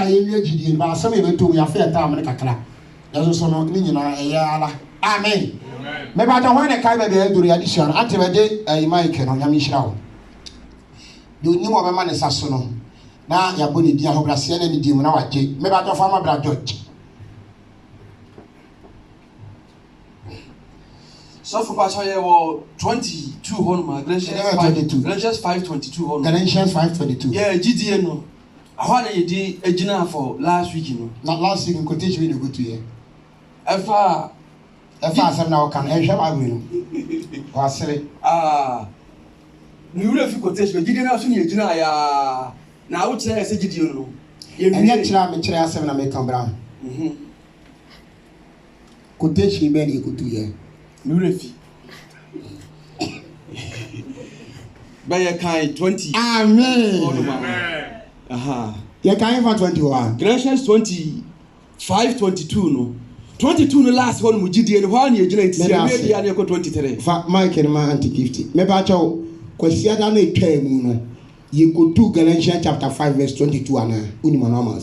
Aye Gideon, but some even to your fair time in Kakra. There's also no Nina, amen. Maybe I don't want to carry the addition until a day a Mike on Yamisha. You knew what a man is a son. Now you're putting the Hograsian and the demon. Maybe I don't find my blood judge. So for Pastor, 22 on Galatians 5:22 on Galatians 5:22. Yeah, GDN. No. How did you do a dinner for last week? Not last week in quotation we go to here. If some now can ensure I will. Was it? You have quotation, you didn't have to dinner. Now, what's I say, you know? And yet, I'm 7 American Brown. Quotation many go to here. Nurefi. By a kind 20. Amen. You can't even 21. Galatians 25:22 no. 22 no last one mujidi and 1 year maybe I go 23. Mike and my anti 50. Maybe I tell question that they tell me you go to Galatians chapter 5 verse 22 and unimanoma.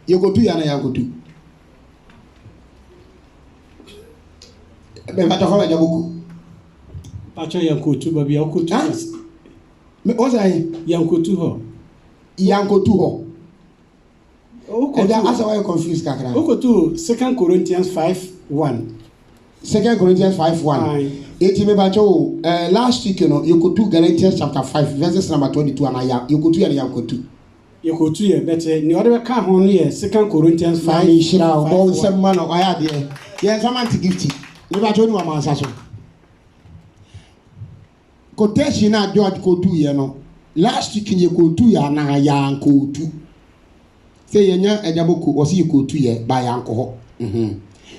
You go to Yana go to. Maybe I tell her Yabuku. Pacho Yankutu, baby, Yankutu. What's I? Yankutu ho. Yankutu ho. And that's why you're confused, Kakra. Okotu, 2 Corinthians 5:1. 2 Corinthians 5:1. Last week, you could do Galatians chapter 5, verses number 22, and you could do Yankutu. You could do it better. You other come on here, 2 Corinthians 5. All 7 man of I had there. Yes, I'm anti gift. Never told you a man's assassin. Quotation at George Kotu, you know. Last week, you could do Yana Yankutu. Say yenya ejaboku osi ikotu ye by alcohol.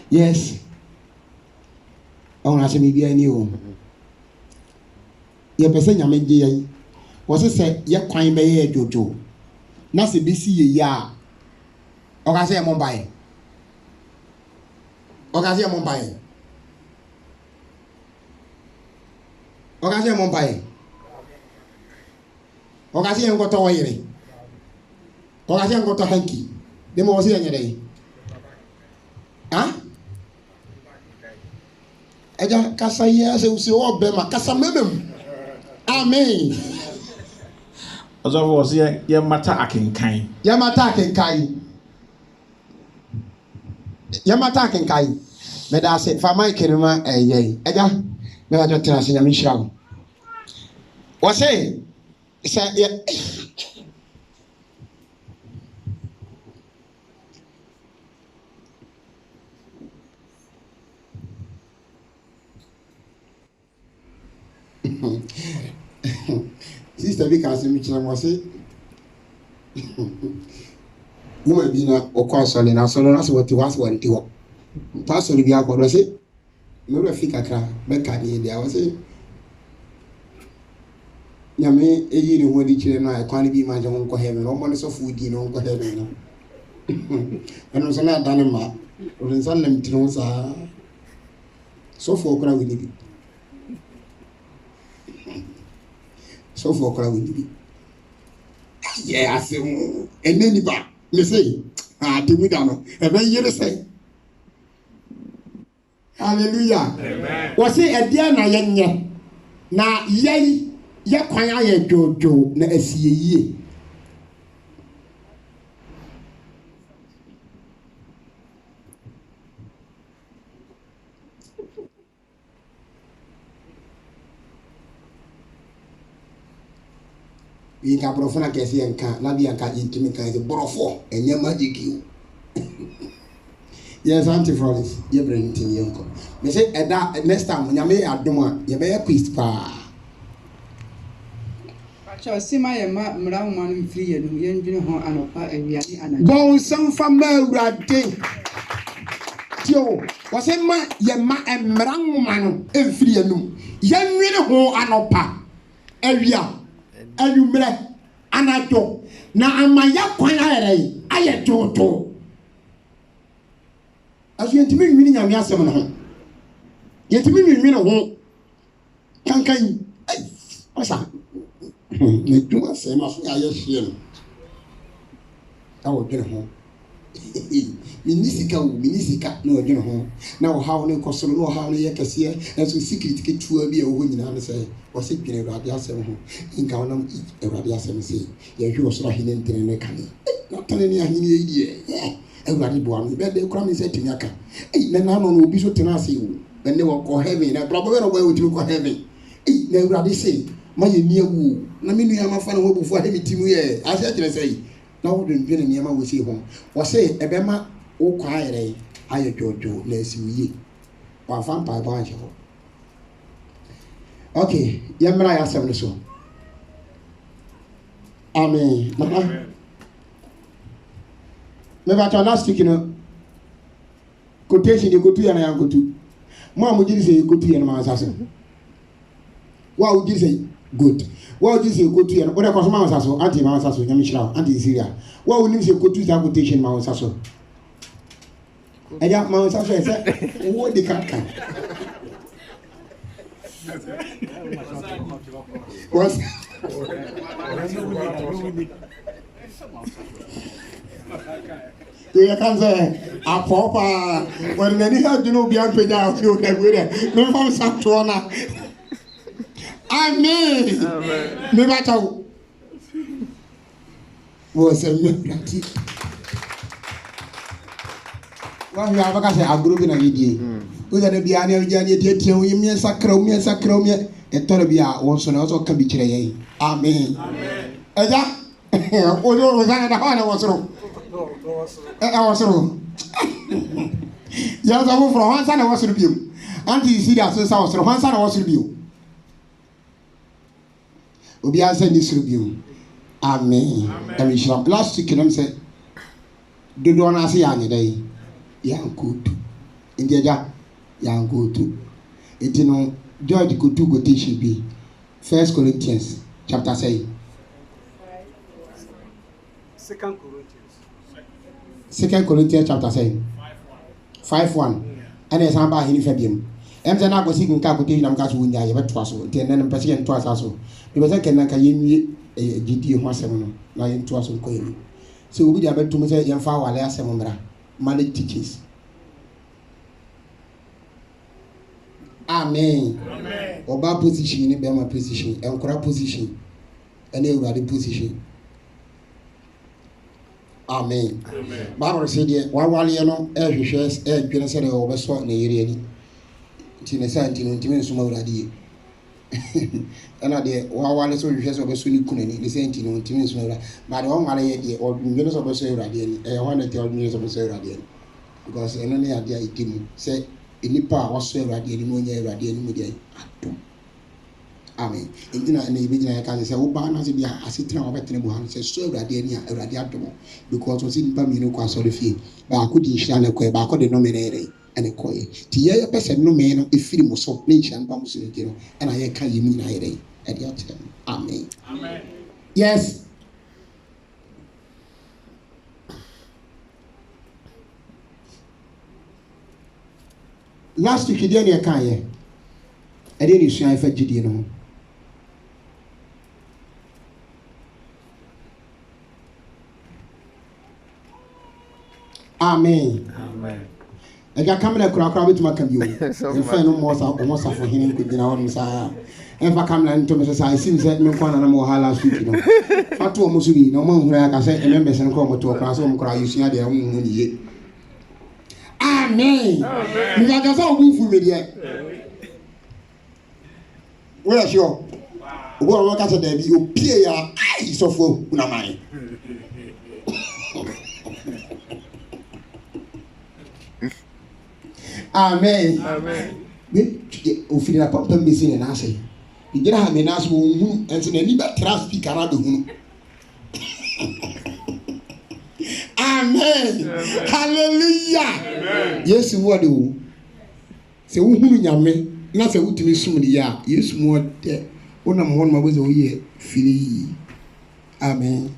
Yes. Ona se mi bia ni o. Ye pese nyame gye yi. Wo se ye kwan be ye jojo. Na se bi si ye ya. O ka se mo bae. O ka se mo bae. O ka se mo bae. O ka se ngoto wo yire. Okasi ngoto hanki demo wasi anyere eja kasa ye se usi obe ma kasa memem amen ozo wasi ye mata akenkan me da se fa mai kenuma eje eja me da jotra se nyame hira wasi se ye Sister because me chira mo say woman bi na okonsole na so na so what was one tiwo pastor bi akodo say me re fi kakra be ka ni dia wo say nyame eyi ni ho di chire na e kwan bi ma je won ko he me no mo ne so fu di no ko he me no eno so na dane ma o nsan na mitino sa so fu okra wi ni so for crowd with me. Yeah, I say, and then you back. Me say, Timidano, and then you say, Hallelujah. Amen. Was it a dear na yenye? Na ye kwanya ye jojo na esiye. You can profana kesi enka na bi enka intimi kan de borofo enye magic you. Yes, Auntie Florence, you bring it in yonko. Me say next time nyame adom a ye be quiz pa. Pacho sima ye ma mra man free ye no ye ndwene ho anopa awiane anaje. Bon sam fa ma urade. Tio, wase ma ye ma mra man free ye no. Ye ndwene ho anopa awia. Ayumre anato na amaya kwan ayere aye toto aso yentimi nwini nyame asem no yentimi nwini ho kankan osa me duma asem aso aye hie no ɛwɔ dwene ho minisika na ɔdwene ho na ɔhaw ne kɔsoro na ɔhaw ne yɛ kɛseɛ ɛnso secret ketewa bi a ɛwɔ nyinaa ne sɛ wɔsɛ dwene Awurade asɛm ho nka wɔnam Awurade asɛm sɛ yɛhwɛ ɔsoro ahene ntene ne kane na tane ne ahene yɛ deɛ Awurade boa me bɛde kora me sɛ tumi aka na naano no obi so tena ase wo ɛnɛ wɔkɔ heaven na brabɔ bɛ na ɔbɛyɛ wɔtumi kɔ heaven na Awurade sɛ ma yɛ nnia wo na me nua mafa ne ho abufuo a me ti mu yɛ asɛ kyerɛ sɛ na wo de ndwene nneɛma wɔ sie ho wɔsɛ ɛbɛma wo kwa ayɛrɛ ayɛ dwodwo na asi wo yie wɔafa mpaebɔ anhyɛ hɔ okay yɛmmra yɛ asɛm no so amen mebata last week no quotation de kotu ya na yankotu mo a mo giri sɛ kotu ya no ma asase wa o giri sɛ good wa o giri sɛ kotu ya no o de kɔso ma asase anti ma asase nyame hyira anti Syria wa o nim sɛ kotu sa quotation ma asase ɛja ma asase sɛ wo de kaka was you can say a papa when many have you know beyond pay down you can go there no from Santona amen me bata was a mirati one you have ka say agro bi na yedie o da bia na yedie tie tie o yemi sakra o me e tore bia won so na so ka bi kire yen amen eja o do zana da ha na wo so awosoro ya za mo fro hansa na wasoro bio anti Syria so sa wasoro hansa na wasoro bio obi ansa ni soro bio amen amen shira last week nam say dodo na ase ya nyedai ya nkotu ndiaja ya nkotu etino George kotu quotation bi 1 Corinthians chapter 6 2 Corinthians chapter 7 5:1 and as amba hini fabiam emza na go sikin ka quotation am ka so nya ye beto aso te nan mpese ye nto aso be be sake nan ka yenwie gidi ho asem no na ye nto aso ko yemi so obi dia beto mo se ye mfa wale asem mra manage teachers amen oba position ni be ma position enkora position ene Awurade position amen Bible say de wawale no ehwehwe edwene se de obeso na yere ani ti ne santi no ntimi nsoma Awurade ye ana de wawale so hwehwe se obeso ni kunani ne santi no ntimi nsoma Awurade ba de wawale ye de odwene se obeso Awurade ani ho na te odwene se obeso Awurade ani because eno ne ade a itimu se enipa a waso Awurade ani no nya Awurade ani mu de atom amen indina na ibe gina ka se wo ba na se bia asetra wo betene bu han se so Awurade ani a Awurade adom because osi nipa mi no kwa so refie ba akodi nhira na kwa ba akodi no me nere ene koye ti ye pese no me no efiri mo so ne nhira npa mo so de no ena ye ka yemi na yere e de atem amen yes last week dia ne ka ye e de ni sua fa gidie no amen ega kamera kura betuma ka biwo efa no mo sa fo hinin ko dina won sa efa kamera nto me sa sim se me kwa na mo hala suit no fatu o mo su bi no mo hura ka se embe se ko mo to kura so mo kura yusua de hu hu ni ye amen mi ga ka so bu fu me de we are sure obo ro ka se da bi o pie ya ai so fo una mai amen ofiri na papa mbesi ne na ase igira ha me na so hu ense na ni ba tra speaker na be hu amen hallelujah yesu wode wo se wo hu nyame na se wutimi sum ne ya yesu mo de wona mo ma boze wo ye firi amen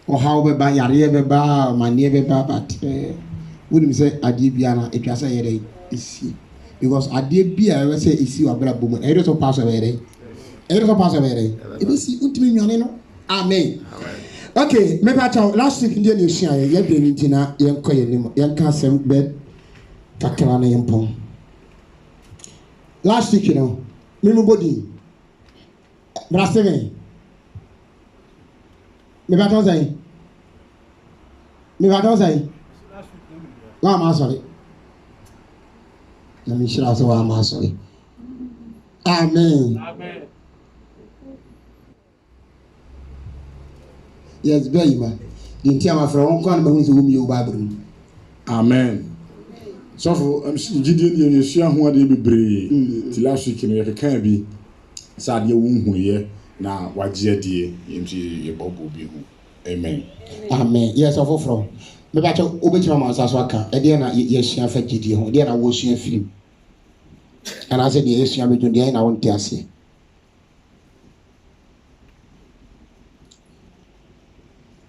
o hawo be ba yare be ba manie be ba bat wouldn't say adie bia na etwasa yere isi because adie bia we say isi wa bra bomu e so pass away e so pass away e be si untimi nwane no amen Okay, maybe last week Indian Ocean, you're bringing Tina, young Koyan, young Cassam bed, Kakarana Yampon. Last week, Mimo Body, Brasteme. Maybe I don't say. No, I'm sorry. Let me show us why I'm sorry. Amen. Amen. Yes, very man. The entire from one corner to whom you Bible. Amen. So for Gideon, you see how they be brave. Till last week, you can be sad. You won't hear now. What dear, you Bobo be who. Amen. Amen. Yes, of from. Maybe I told Obetra Masaswaka, a dear, yes, she affected you. Dear, I was seeing a film. And I said, yes, you have been doing I won't tell you.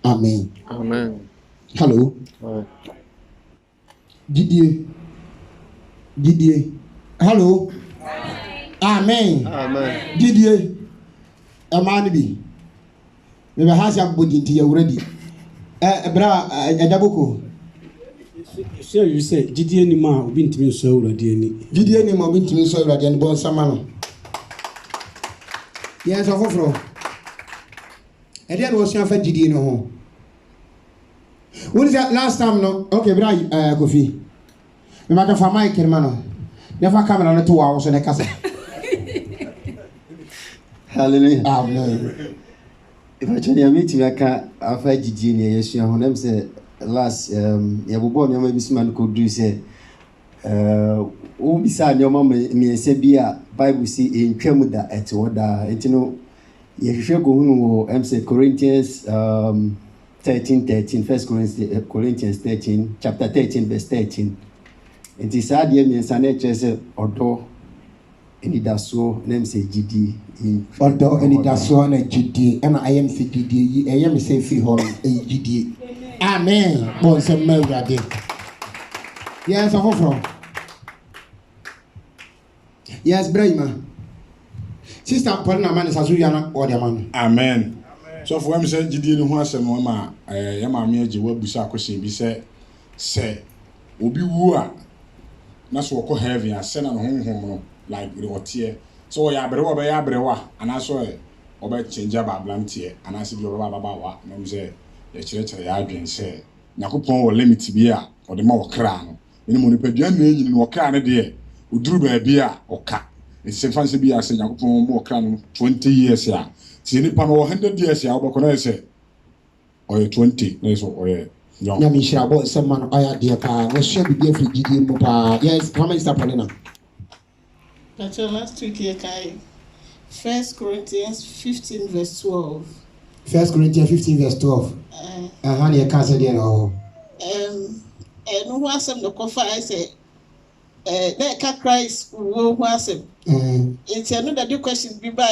Amen. Amen. Hello. Didier. Hello. Amen. Amen. Didier. A man be. Maybe has a body into you already. Bra, a double. Sure, you say, Gideon Nima, been to me so already. Didier Nima, been to me so already, and born some. Yes, of all. And then was your friend Gideon home. What is that last time? No, okay, Bra, Kofi. No matter for Mike and Mano. Never come on 2 hours in a castle. Hallelujah. Amen. If I tell you, I meet you, I can't afford Gideon. Yes, you have said last, you have born your maybe man could do say, oh, beside your mama, me say, be a Bible see in Tremuda at order, and you know, you should go home, say Corinthians 13, 1 Corinthians 13, chapter 13, verse 13. It is sad, ye means an nature or any daso, name say GD. Although any daso and a GD, and I am CGD, I am say free hall, a GD. Amen. Bon, some melody. Yes, of from. Yes, Brahma. Sister Paulina man is as we are or the man. Amen. So for him say Gideon who asem no ma ya ma me age wa busa question bi say obi wu a na so ko heaven ase na no honhom no like the otie so ya abere wo be ya abere wa ana so obe change bablantie ana se bi oba baba wa na me say ya kire ya adwen say Yakopon wo limit bi a o de ma wo kra no eni mo ni padua na eyi ni wo kra ne de oduru ba bi a oka ese fanse bi a se Yakopon mo kra no 20 years a ti ni pa no 100 years a wo ko na say oye 20 na so oye na mi shira bo se man oya de pa wo share bi afri gidi mo pa. Yes, how many step Paulina? But last week here kai 1 Corinthians 15 verse 12. 1 Corinthians 15 verse 12. How you can say there no. No who asem the kofa I say that ka Christ who asem. It's another question be by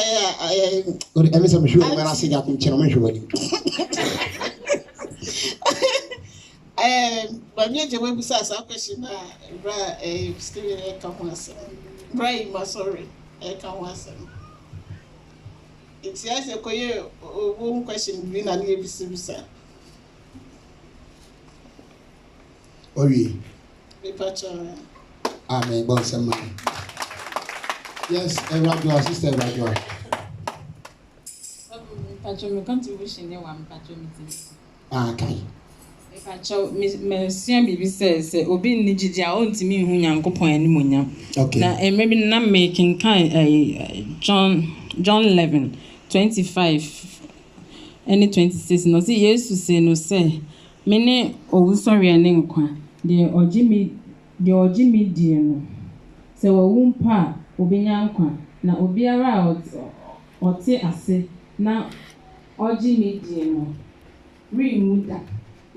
Or every some sure when I say that in channel mention. But me je we busa sa question na bra still e ka ho asem. Bra ma sorry e ka ho asem. It's yes, a one question being an ABC. Oh, oui. Amen. Bon, some yes, Radua, sister Radua. Patron contribution, one patron. Okay. Monsieur Bibi says, Obi Nigia own to me who yanko point munya. Okay. Now, maybe not making kind John 11:25 any 26 no see yesu say no say mene owu sorry ene nkwa de ogimi die no se wo wumpa obinya nkwa na obiara ote ase na ogimi die no remuda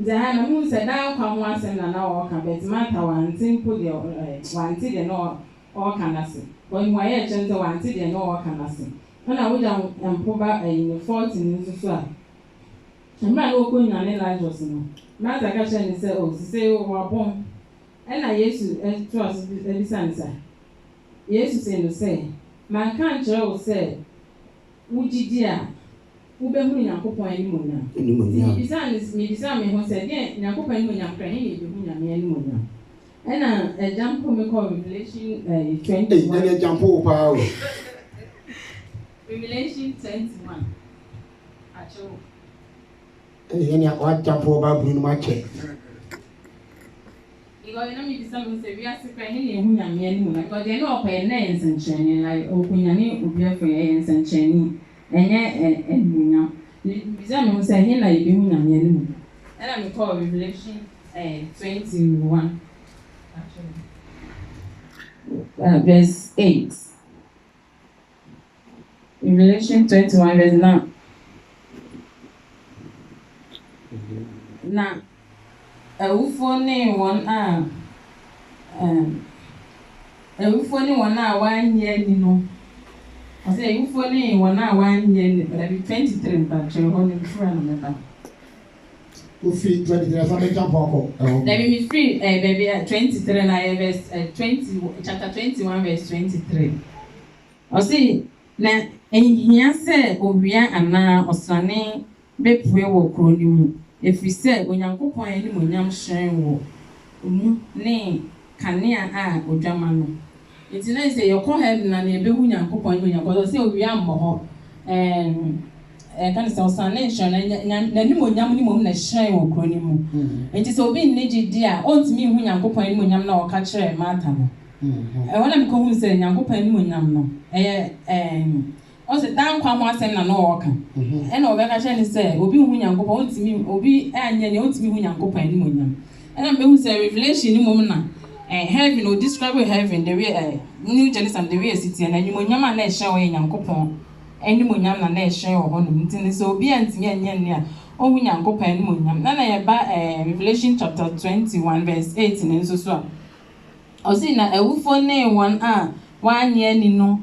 the na mu say na nkwa ho ase na wo ka bet mata wantin po de wantin de no o kana se when wa ye chenze wantin de no o kana se na woja mpoba in 40 nso a mma na okonya ne Lazarus no na zaka che ne se o se o abon na Yesu trust ebisansa Yesu se no se man kan chere o se wujidi a wobɛhu nyankopɔn animonyam mebisa me ho sɛ deɛ nyankopɔn animonyam kra he ne yɛbɛhu nyame animonyam ɛna ɛgyampo me kɔ Revelation 21 ɛne ɛgyampo paa o Revelation 21 akyɛwo ɛne wagyampo ba buru no mu akyɛ because na mebisa me sɛ wiase kra he ne yɛhu nyame animonyam because deɛ ne ɔpɛyɛ na yɛ nsɛnkyerɛnne like ɔkonyane obi afo yɛ nsɛnkyerɛnne ɛnyɛ animonyam bisa me ho sɛ he na yɛbɛhu nyame animonyam ɛna mekɔ Revelation 21 verse 8 Revelation 21 verse 9 na awufoɔ ne wɔn a wɔanyɛ ni no ɔsɛ awufoɔ ne wɔn a wɔanyɛ ni baabi 23 mpakyerɛ hɔ ne mfura no mɛba ofiri 23 sa bɛgyampo akɔ dabi me free baabi 23 na yɛ verse 20 chapter 21 verse 23 ɔsɛ na ehia sɛ owia anaa ɔsane bɛpue wɔ kuro no mu ɛfiri sɛ onyankopɔn animonyam hyerɛn wɔ mu ne kanea a odwama no nti na sɛ yɛkɔ heaven na yɛbɛhu nyankopɔn animonyam kɔsɛ sɛ owia mmɔ hɔ kan sɛ ɔsane hyerɛn n'animonyam ne mmom na hyerɛn wɔ kuro no mu nti sɛ obi nne gye di a ɔntumi hu nyankopɔn animonyam na ɔka kyerɛ Martha no ɛhɔ na mekɔhu sɛ nyankopɔn animonyam no ɛyɛ ɔsɛ dan kwa ho asɛm na ɔwɔka ɛna ɔbɛka kyerɛ ne sɛ obi hu nyankopɔn ɔntumi obi anyɛ ne ɔntumi hu nyankopɔn animonyam ɛna mbehu sɛ Revelation ni mom na heaven o describe heaven the way New Jerusalem the way city na animonyam a na ɛhyɛ wɔ nyankopɔn animonyam na ɛhyɛ wɔ hɔ no nti ne sɛ obi antumi anyɛ ne a ɔhu nyankopɔn animonyam na yɛba Revelation chapter 21 verse 8 ne nso so a ɔsɛ na awufoɔ ne wɔn a wɔanyɛ ni no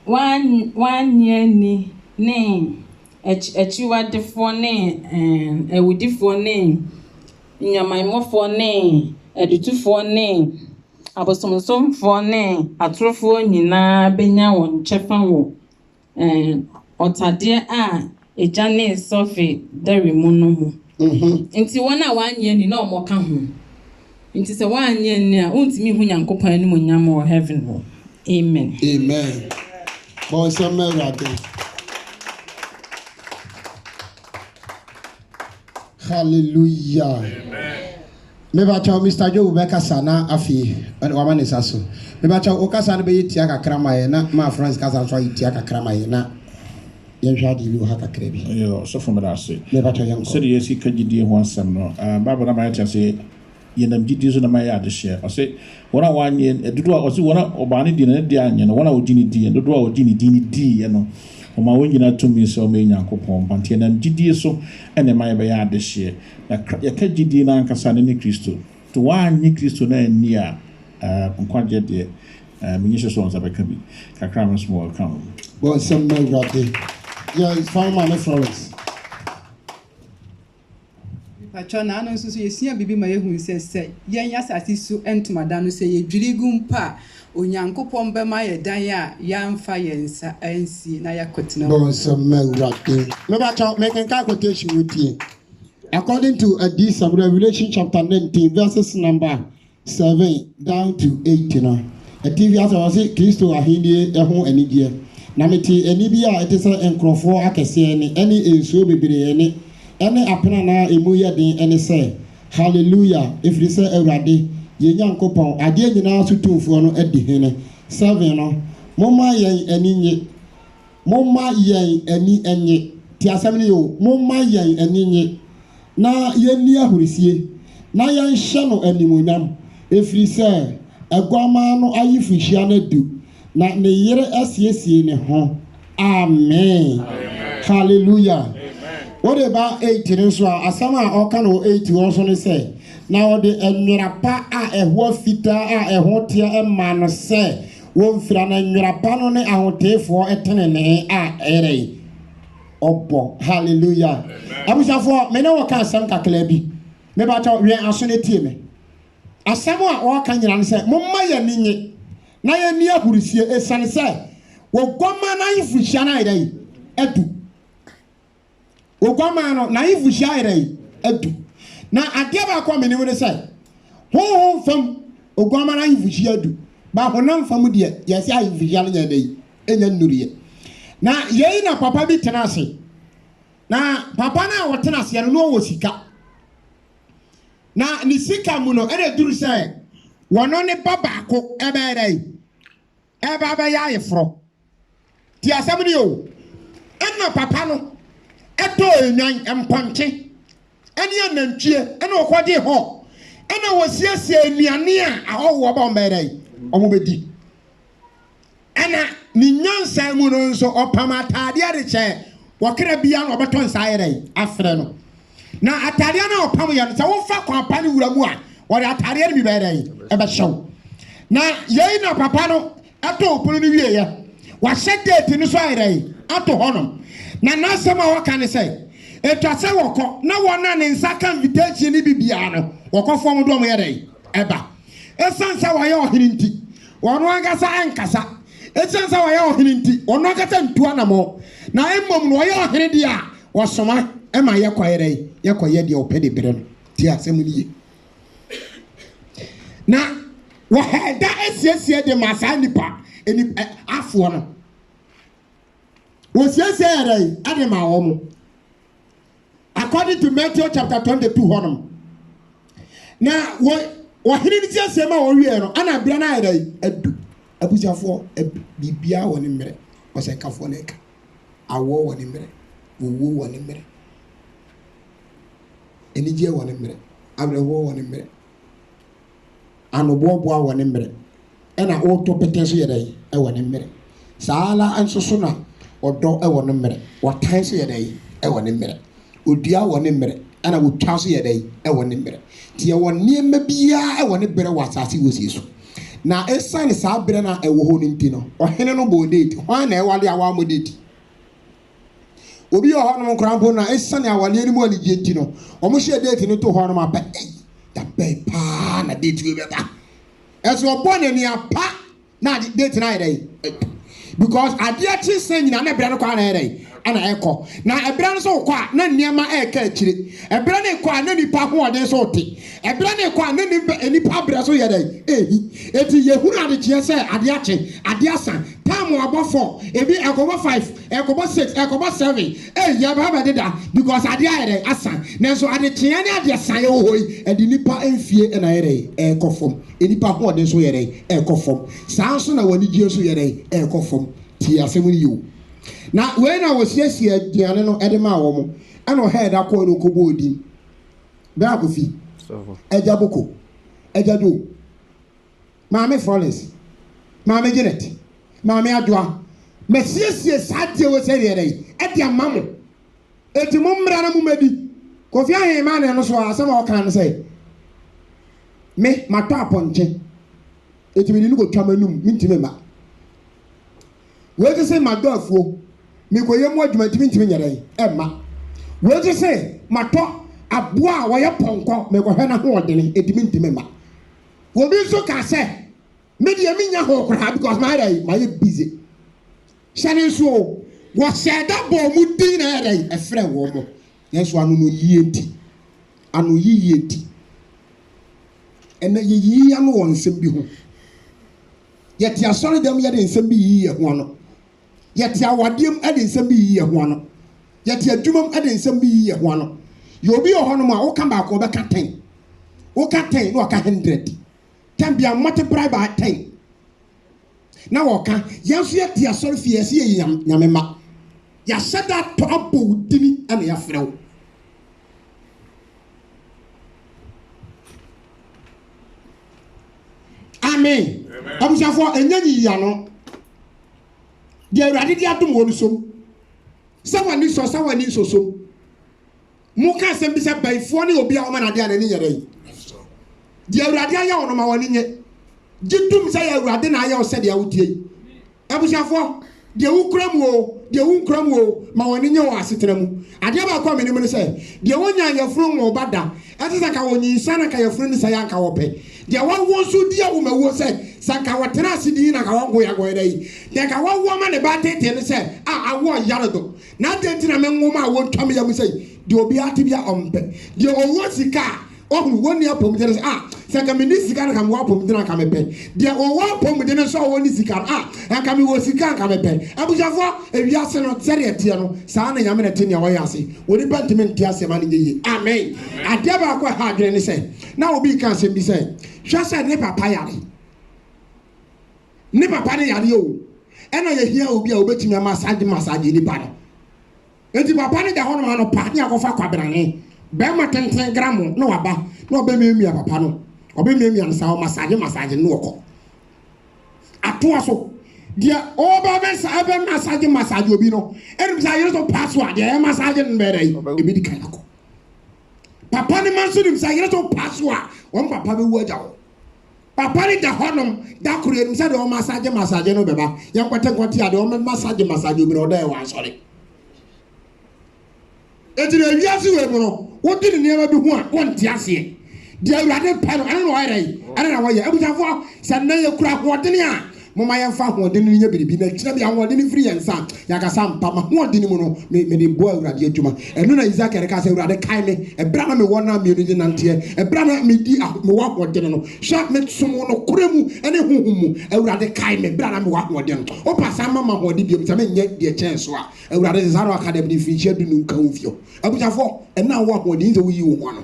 wanyɛ ni ne akyiwadefoɔ ne awudifoɔ ne nyamanmɔfoɔ ne adutufoɔ ne abosomsomfoɔ ne atorofoɔ nyinaa benya wɔn kyɛfa wɔ ɔtadeɛ a egya ne sɔfe dɛre mu no mu nti wɔn a wanyɛ ni na ɔmo ka ho nti sɛ wanyɛ ni a wontumi hu nyankopɔn animonyam wɔ heaven hɔ amen Bon, ça m'a raté. Hallelujah. Me ba cha Mr. Joe be kasa na afi wa ma ne saso. Me ba cha o kasa na be yitia kakra ma ye na ma France kasa so yitia kakra ma ye na ye hwa di lu ha kakra bi. Yo, so for me that say. Me ba cha yanko. So the yesi kagidie ho asem no. Bible na ma ya say yenam gidi so na ma ya de share. O say wona wanye edudu a o say wona obane di na di anye no wona odi ni di edudu a odi ni di no. O ma wonyina to mi so me Nyankopɔn pante na gidi so ene ma ya ya de share. Na ya kagidie na ankasa ne Kristo. To wanye Kristo na ani a nkwaje de menyeshe so onza beka bi. Kakra mo small come. Bon, some me raté. Yeah, it's found my Florence. Pacho na ano nso so yesia bibi ma yehu sɛ yɛn asase so entomada no sɛ yɛdwiri gu mpa onyankopɔn bɛma yɛ dan a yɛamfa yɛn nsa ansi na yɛakɔtena Bon, some me raté. Me ba cha make a quotation with you. According to Revelation chapter 19 verses number 7 down to 8 now. A TV as I say Kristo ahindie ɛho anigye. Na meti eni bi a etese enkrofo akese ni eni ensuo bebree ni ene apena na emu ye den ene se hallelujah ifri se awurade ye nyankopon ade nyina so tumfo no adi hene 7 no momma yen ani nye momma yen ani enye ti asem ni yo momma yen ani nye na yeni ahurisie na yen hye no animonyam ifri se agwama no ayifihia na du na ne yere asiesie ne ho amen hallelujah. What about 8 in Israel? As some are all kind of 8 also say. Now the Mirapa a wafita a hotia and man say, won't fran and Mirapano a hotel for a tenene a ere. Obo, hallelujah. I wish I for many of us some kaklebi. Maybe I thought we are asking me. As some are all kind of say, Mumma Nini, Naya near Purisia, a son say, well, go man, I if we shall I edu. Ogwama no na ifu shaire edu. Na adeɛ baako a menim ne sɛ honhom fam ogwama na ifu shia du. Ba honam fam deɛ yɛsɛ ifu shia no nyɛ dɛ enya nnuriye. Na yɛyi na papa bi tena ase. Na papa na wɔtena ase no wɔ sika. Na ni sika mu no ene duru sɛ wɔno ne ba baako ebe dai. Eba ba ya yefro. Ti asɛm ne o. Ɛna papa no ɛtɔ enwan emponche. Ɛne anantwie ɛna ɔkɔde hɔ. Ɛna wɔsiesie anuane a ahɔho ba ɔmbɛ dai. Ɔmo bedi. Ɛna ni nyansa mu no nso ɔpam atade de kyɛ wɔkra bia no ɔbɛtɔ nsa yɛrɛ afrɛ no. Na atade na ɔpam yɛ no sɛ wofa kwampa ne wura mu a wɔde atade no bi bɛyɛ ɛbɛhyɛw. Na yɛyi na papa no ɛtɔ opono no wie yɛ. Wahyɛ date no so ayɛrɛ ato hɔ no. Na n'asɛm a wɔka ne sɛ etwa sɛ wɔkɔ na wɔna ne nsa ka invitation ne bibia no wɔkɔ fɔm do ɔmo yɛrɛ ɛba. Esan sɛ wɔyɛ ɔhene nti wɔno ankasa ɛnkasa. Esan sɛ wɔyɛ ɔhene nti wɔno ankasa ntua namɔ. Na emom no wɔyɛ ɔhene di a wɔsoma ɛma yɛkɔ yɛrɛ yɛkɔ yɛ deɛ ɔpɛ de bere no ti asɛm no yie. Na wɔhɛda esiesie de ma saa nipa eni afoɔ no wɔsiesie yɛrɛ ade ma wɔn. According to Matthew chapter 22 hɔnom. Na wɔhene ni siesie ma wɔwie no ana bere na yɛrɛ edu abusuafoɔ bibia wɔ ne mmerɛ ɔsɛ kafoɔ na ɛka awɔ wɔ ne mmerɛ wowo wɔ ne mmerɛ enigye wɔ ne mmerɛ abrɛwɔ wɔ ne mmerɛ anoboaboa wɔ ne mmerɛ ɛna ɔtɔ pɛtɛ so yɛrɛ ɛwɔ ne mmerɛ saala nso so na ɔdɔ ɛwɔ ne mmerɛ wɔtan so yɛrɛ ɛwɔ ne mmerɛ odua wɔ ne mmerɛ ɛna wotwa so yɛrɛ ɛwɔ ne mmerɛ tie wɔ nneɛma biara ɛwɔ ne mmerɛ wɔ asase wɔ sie so. Na esan saa bere na ɛwɔ hɔ ninti no ɔhene no bɔ date hwan na ɛwale awa mo date obi wɔ hɔ no nkrampo na esan awale ni mu ani gye nti no ɔmo hye date no to hɔ no ma pɛ da bɛ pa na date we bɛta ɛso ɔbɔ ne nia pa na date na yɛrɛ because adeɛ kye sɛ nyina na bere no kwa na yɛrɛ ana ɛkɔ na ɛbere no so kɔ a na nneɛma ɛka akyire ɛbere no kɔ a na nipa hoɔden so te ɛbere no kɔ a na nipa brɛ so yɛrɛ eti yehunu adekyɛ sɛ adeɛ akye adeɛ asa time abɔ 4 ebi ɛkɔbɔ 5 ɛkɔbɔ 6 ɛkɔbɔ 7 yɛ ba deda because adeɛ yɛrɛ asa nanso adekyɛ ne adeɛ san yɛ wɔ hɔ yi ɛde nipa mfie ɛna yɛrɛ ɛkɔ fam nipa hoɔden so yɛrɛ ɛkɔ fam saa nso na wɔn anigye so yɛrɛ ɛkɔ fam ti asɛm ni yiw. Na wei na wɔsiesie aduane no ɛde ma wɔn ɛna ɔhɛ ɛda kɔɔ no kɔbɔ odin bɛn akofi ɛgya boko ɛgya do maame Florence maame Janet maame Adwoa mɛsiesie saa deɛ wɔ sɛ deɛ dɛ ɛde ama mo eti mo mmira na mo mɛdi Kofi Ahemma na no so asɛm a ɔka no sɛ me matɔ apɔnkye eti mi ni no ko twa manum mi ntimi ma wei te sɛ madɔ afuo mikoye mu adwuma ntimi nyɛrɛ ɛma wei te sɛ matɔ aboa a wɔyɛ pɔnkɔ mekɔhwɛ na ho ɔdene ntimi ma obi nso ka sɛ me deɛ menya ho koraa because mayɛ busy hyɛne nso wɔhyɛ da bɔ mu din na yɛrɛ ɛfrɛ wɔ mo yɛnso ano no yie nti ano yie nti ɛnɛ yɛyi ano wɔ nsɛm bi ho yɛte asɔre dɛm yɛde nsɛm bi yi yɛ ho ano yɛte awadeɛm ɛde nsɛm bi yi yɛ ho ano yɛte adwumam ɛde nsɛm bi yi yɛ ho ano yɛ obi wɔ hɔ nom a woka baako wɔbɛka 10 woka 10 na wɔka 100 10 bia multiply by 10 na wɔka yɛnso yɛte asɔre fie yɛsɛ yɛ nyamema yɛahyɛ da tɔ abɔ wo dini ɛna yɛafrɛ wo amen abusuafoɔ ɛnyɛ nyiya no deɛ awurade de adom wɔ no som sɛ w'ani sɔ sɛ w'ani nsosom mo ka asɛm bi sɛ bɛyifoɔ ne obi a wɔma n'adeɛ a n'ani yɛ dɛ deɛ awurade ayɛ wɔ no ma w'ani nye gye tum sɛ yɛ awurade na ayɛ wo sɛdeɛ wotie yi abusuafoɔ deɛ wokura mu o deɛ wonkura mu o ma w'ani nye wɔ asetena mu adeɛ baakɔ a menim no sɛ deɛ wonya yɛforo wɔ ba da ɛte sɛ ka wɔnyinsane ka yɛforo ne sɛ yɛ anka wɔpɛ dia wa wo so dia wo mawo se saka watena asidi na ka wo ya go dai dia ka wo ma ne ba tete ne se awo yaredo na de tina me nwoma wo twam ya mu se di obi ate bia ompe di owo sika ohun woni apom de se saka me ni sika na ka me apom de na ka me pe di owo apom de ne so wo ni sika ka me wo sika ka me pe abujafo ewiase no sere etie no saa na nyame na te ne wo ya ase woni pentiment ase ma ne ye amen ade ba ko ha adwene ne se na obi kan se bi se hwa se ne papa yare ne papa ne yare o ena ye hia obi a obetimi massage ni pa no enti papa ne da hono ma no pa ne akofa kwabrane be ma 10 gram no waba no be me papa no obe me nsa o massage no okọ ato aso dia o ba be sa be massage obi no enim sa yero to password ya massage no be dai e bi di kan akọ papa ne man so nim sa yero to password o papa be wu aja o papa ni da honom da kuru enim sa de o massage no beba yan kwate ade o massage obi no da e wa sorry etire wiase we no wodi ne niam bi hu a wonte ase de awurade pa no ene no ayrai ene na woye abujafo sanna ye kura hodene a moma ye fa hodene ni nya biribi na kira bi hodene free yansa ya ka sampa ma hodene mu no me de bo awurade adwuma eno na Isaac reka se awurade kai me ebra na me wona me ni nante ebra na me di me wa hodene no sha me somo no kuremu ene huhumu awurade kai me ebra na me wa hodene o pasa mama hodene bi me nye de chance so a awurade zaro academy fi hye du nu kan ofio abujafo ena wa hodene ze wo yi wo no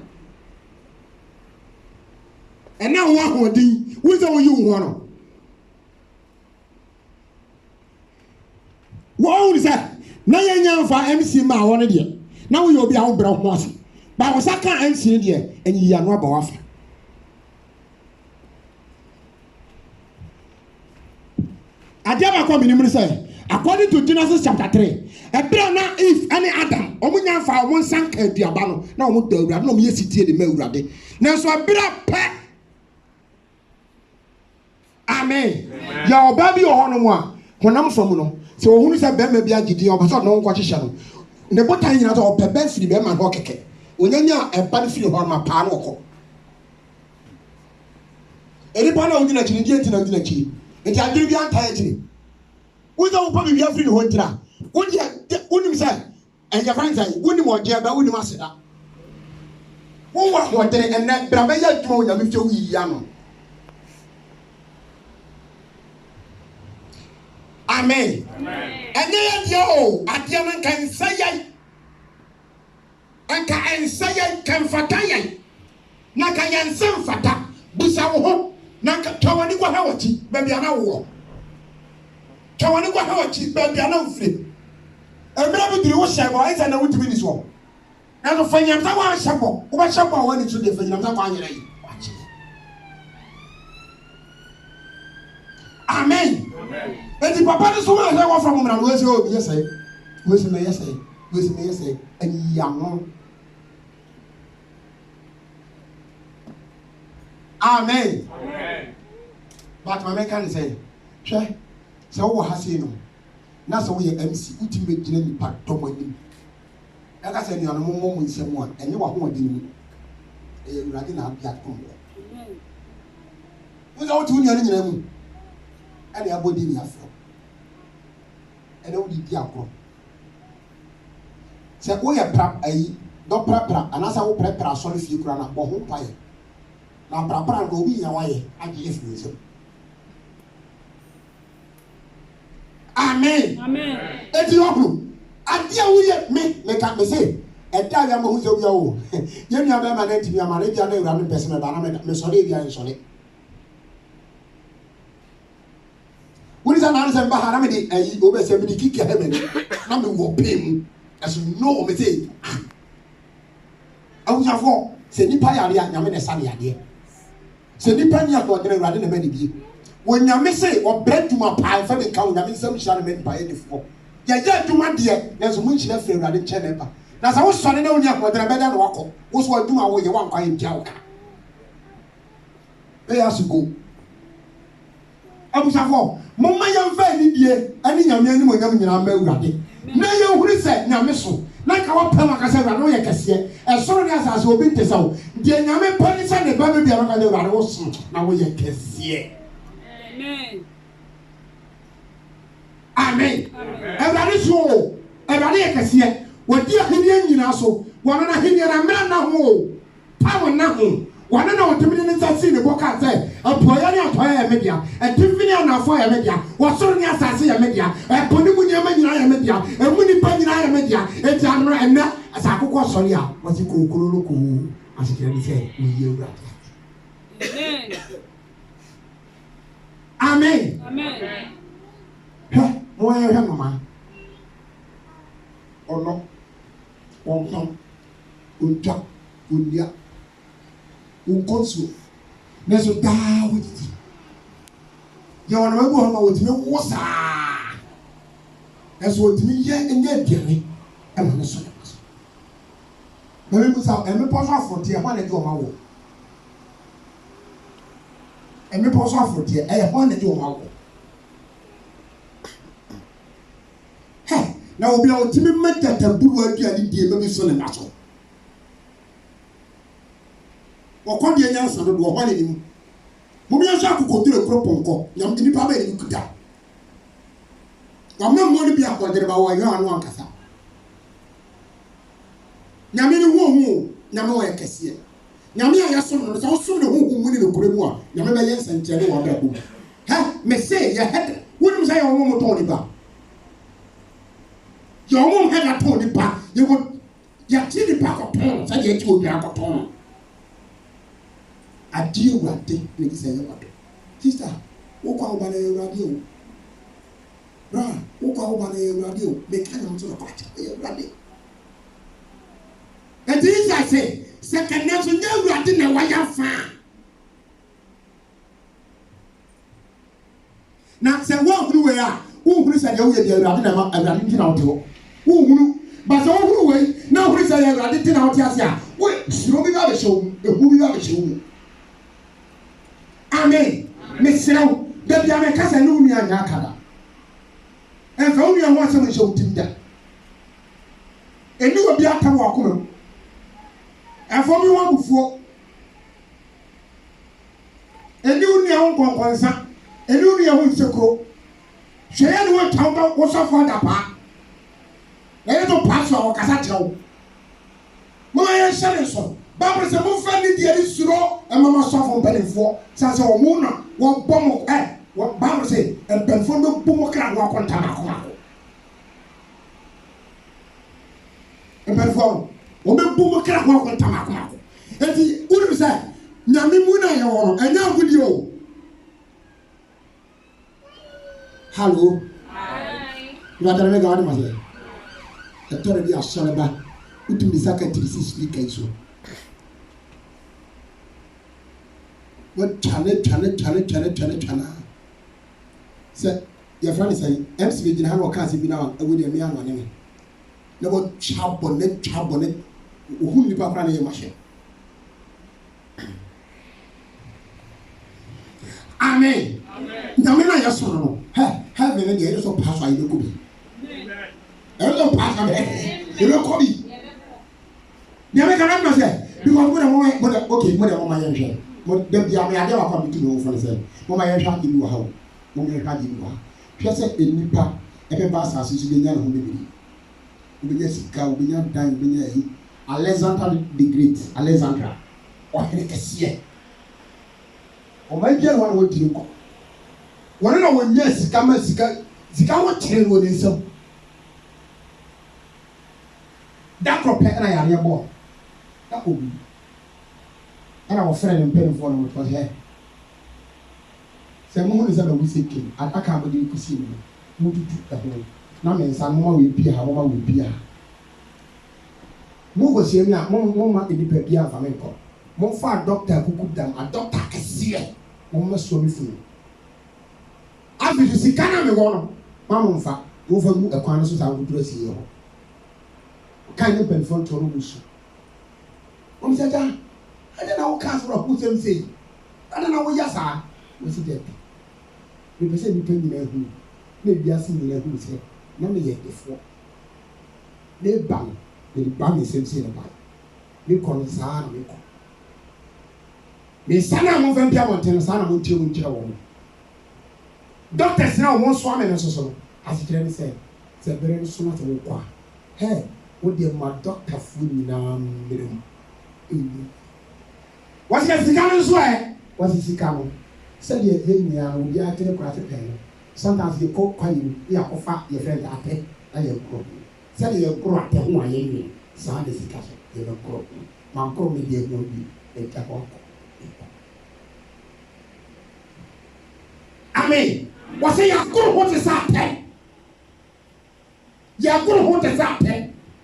ena wa hodene wo ze wo yi wo no wo say na yenya fa MC ma won de na wo obi a wo bra ho ase ba wo saka MC de enyi ya no aba wafa adaba ko minim say according to Genesis chapter 3 ebra na if any Adam omunya fa wo sanka aduaba no na wo do awurade na wo yesitie de ma awurade na so ebra pe amen ya oba bi ohono mu a honam fam no se ohunu se be ma bi agidi obaso no nkwa hihye no ne botan nyina to opebe firi be ma ho keke onyanya eba firi ho ma pa no okọ eri pa na onyina chiri die ntina onyina chiri enti adiri bi anta chiri uza wo pa bi firi ho ntira unim se enja fransa unim oje ba unim aseda wo wa ho tere enne bra be ya dwuma onyame fie wo yiya no amen ene ya o adia man kan sayai anka ensayai kan fatayai na kan yansan fata busa wo ho na tawani kwa hawachi baby ana wo tawani kwa hawachi baby ana ufre emra bi diri wo shebo aisa na wutimi ni so na no fanyam sa wa shebo wo ba shebo wa ni so de fanyam sa kwa anyere yi amen enti papa ni so wa he wo from na we say o bi say we say me say and yamo amen but my man can say hwe se wo ha sei no na se wo ye MC utim be gina ni pa domo ni e ka se ni ono mo nsem a enye wa ho odin ni e urade na abia ton wo za wo tu ni ani nyina mu ani abodi ni afro ene wo di akro se wo ye pra ayi do pra anasa wo pra so le fie kura na bo ho pae na pra go bi ya waye agi efu nso amen eti okru adia wo ye me ka me say eda ya mo hu so bia wo ye nua ba ma na ntimi amare bia na ewura me pese me ba na me so le bia nso le woni sa na nse ba ha na me di ayi obe se me di kiki ha me na me wo pem as you know me say awuja fo se nipa yare ya nyame na sa ne yade se nipa nya ko dere urade na mani bi wonyame se obeduma pa fa be ka wonyame nsam hia na mani pa ye defo ya ya duma de na so mun hia fra urade nche na ba na sa wo sone na onya ko dere beda na wako wo so aduma wo ye wan kwa ye bia wo ka be ya sugo abusa fo mumma ya mfa ni die ani nyame ani mo nyame nyina ma urade na ye huri se nyame so na ka wa pam akasa Awurade wo yɛ kɛseɛ ɛsoro ne asase obi nte sɛ wo deɛ nyame pɛ ne sɛ ne ba bi ama ka ne Awurade wo so na wo yɛ kɛseɛ. Amen. Awurade so Awurade yɛ kɛseɛ wɔdi ahenia nyinaa so wɔn na ahenia na mmerɛ na ho power na ho wɔn na wɔtumi ne nsa si ne bɔ ka sɛ apuoya ne atɔya yɛ media ɛtimfi ne anafo yɛ media wɔsoro ne asase yɛ media ɛpo ne mu nneɛma nyinaa yɛ media emu nipa nyinaa yɛ media eti ano ɛnɛ asa akokɔ sɔre a wɔsi kokoro no koo asekere ne sɛ oyi Awurade. Amen. Hɛ mo ayɛ hɛ mama ɔno ɔnhɔn ɔntwa ɔnua ɔnkɔnsuo na so daa wɔdidi yɛ wɔn ɛbɔ hɔ ma wɔtumi wɔ saa ɛso wɔtumi yɛ nyɛ aduane ɛma ne so ɛma so ɛmi busa ɛmi pɔ so afɔteɛ hɔ anagye wɔn awɔ ɛmi pɔ so afɔteɛ ɛyɛ hɔ anagye wɔn awɔ hɛ na obi a wɔtumi mɛ tataburu aduane die bɛbi so ne ma so. Wɔkɔ deɛ nyansa do wɔ hɔ ne nim mo mi nso akokoduro kuro pɔnkɔ nyam nipa bɛ ne kuta wɔn mɛ mo ne bi akɔdere ba wɔ yɛ ano ankasa nyame ne ho nyame wɔ yɛ kɛseɛ nyame a yɛsom no sɛ ɔsom ne ho mu ne ne kuro mu a nyame bɛ yɛ nsɛnkyerɛ wɔ bɛ ko hɛ mɛ se yɛ hɛ wɔn mu sɛ yɛ wɔn mo tɔn nipa yɛ wɔn mo hɛ na tɔn nipa yɛ wɔ yɛakyi nipa akɔtɔn sɛ yɛ akyi obi akɔtɔn. Adi Awurade ne ti sɛ yɛ wato sista wokɔ awoba na yɛ Awurade o bra wokɔ awoba na yɛ Awurade o meka nyam so na pakyɛ yɛ Awurade ɛti yi sɛ sɛ kɛnɛ so nyɛ Awurade na wayɛ faa na sɛ wɔhunu wei a wohunu sɛ deɛ woyɛ deɛ Awurade na ma Awurade nti na wote hɔ wohunu ba sɛ wohunu wei na wohunu sɛ yɛ Awurade nti na wote ase a wo suro bi ba bɛhyɛ wo mu ehu bi ba bɛhyɛ wo mu. Amen. Mesrɛw dabi a mɛkasa ne wo nua anya akada ɛmfa wo nua ho asɛm nhyɛ wo tim da ɛni wɔ bi atam wɔ akoma mu ɛmfa mi ho abufuo ɛni wo nua ho nkɔnkɔnsa ɛni wo nua ho nsekuro hwɛ yɛ ne wo ntaw da wo sɔfo ada paa ɛyɛ to paa so a wɔkasa kyerɛ wo mo ayɛ hyɛ ne so Bible sɛ mo fa ne deɛ ne suro ɛmama sɔfo mpanimfoɔ sase wɔn na wɔn bɔ mo Bible sɛ mpanimfoɔ no bɔ mo kra wɔn akɔnta baako baako mpanimfoɔ no wɔn bɛ bɔ mo kra wɔn akɔnta baako baako eti wɔn sɛ nyame mu na yɛ wɔn ɛnyɛ agudi o hallo yɛtɔrɔ bɛ gawa de ma sɛ ɛtɔrɔ bi asɔrɔ ba utumi saka tirisi speaker yi so. What channel sɛ yɛfrɛ ne sɛ MC bi gyina ha na ɔka ase bi na ɛwɔ deɛ mmea no ane me na wɔtwa bɔne ohun nipa koraa na yɛ mahyɛ amen nyame na yɛ soro no heaven ne deɛ ɛyɛ sɛ paa so a yɛbɛkɔ bi ɛyɛ sɛ paa so a yɛbɛkɔ bi deɛ meka na sɛ because mo de okay mo de mo ma yɛnhwɛ mo de bia me ade wa kwa bitu no fo ne sɛ mo ma yɛnhwɛ ade bi wɔ ha o mo ma yɛnhwɛ ade bi wɔ ha hwɛ sɛ enipa ɛbɛba asase so benya ne ho bebree obenya sika obenya dan obenya ayi Alexander the Great Alexandra ɔhene kɛseɛ ɔman bia no wɔn di nkɔ wɔn na wɔn nyɛ sika ma sika wɔn kyerɛ no wɔ ne nsam dakoro pɛ ɛna yare bɔ na obi ɛna wɔfrɛ ne mpanyinfoɔ no wɔtɔ hɛ sɛ mo ho ne sɛ na wusi kem aka abɔde kusi mu mo tutu ɛho na mɛnsa mo ma wɔ epi ha mo ma wɔ epi ha mo wɔ sie mi a mo ma nipa bi afa mi nkɔ mo fa dɔkta kuku dam a dɔkta kɛseɛ mo ma so mi funu afiri sika na mi wɔ no ma mo nfa mo fa mu ɛkwan no so sa woduro si yɛ hɔ kan ne mpanyinfoɔ ntɔ no busu mo mi sɛ gya ɛdɛ na wo kaa soro ɔkú sɛm sɛ ɛdɛ na wo ya saa wo si dɛ mepɛ sɛ nipa nyinaa hu na ewiase nyinaa hu sɛ na meyɛ defoɔ na eba no ba me sɛm sie no ba me kɔ no saa na me kɔ me sa na mo fɛn pia bɔnten saa na mo ntie mo nkyerɛ wɔn doctors na wɔn so ame no soso no asikyerɛ ne sɛ bere no so na sɛ wokɔ a hɛ wo deɛ ma doctor fo nyinaa mmere mu wɔsi sika no nso wɔsi sika no sɛdeɛ yɛ nyinaa obi akyerɛ kora te pɛn no sometimes yɛ kɔ kwan mu yɛ akɔfa yɛ fɛ yɛ apɛ ayɛ koro sɛdeɛ yɛ koro atɛ ho a yɛ nwi saa de sika so yɛ bɛ koro ma koro mi deɛ ɛnyɛ obi ɛgya hɔ akɔ amen wɔsi yɛ koro ho te sɛ apɛ yɛ koro ho te sɛ apɛ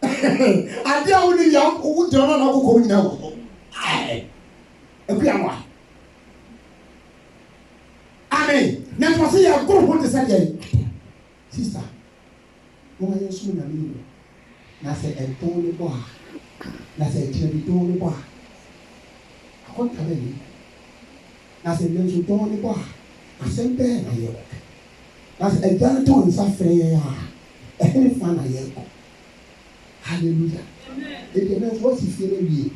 adeɛ a wuli yɛ owu gyina hɔ na akokɔ wo nyinaa wɔ hɔ ɛɛ ekuya mo a amen na wɔsi yɛ koro ho te sɛ deɛ sister wɔn ayɛ nso na mi na sɛ ɛntɔn ne bɔ a na sɛ ɛkyerɛ bi tɔn ne bɔ a akɔnta bɛ mi na sɛ ɛnɛ nso tɔn ne bɔ a asɛm bɛɛ na yɛ wɔ na sɛ ɛgya ne tɔn nsa fɛrɛ yɛ a ɛhɛn fa na yɛ kɔ hallelujah eti ɛnɛ nso wɔsi fie na wie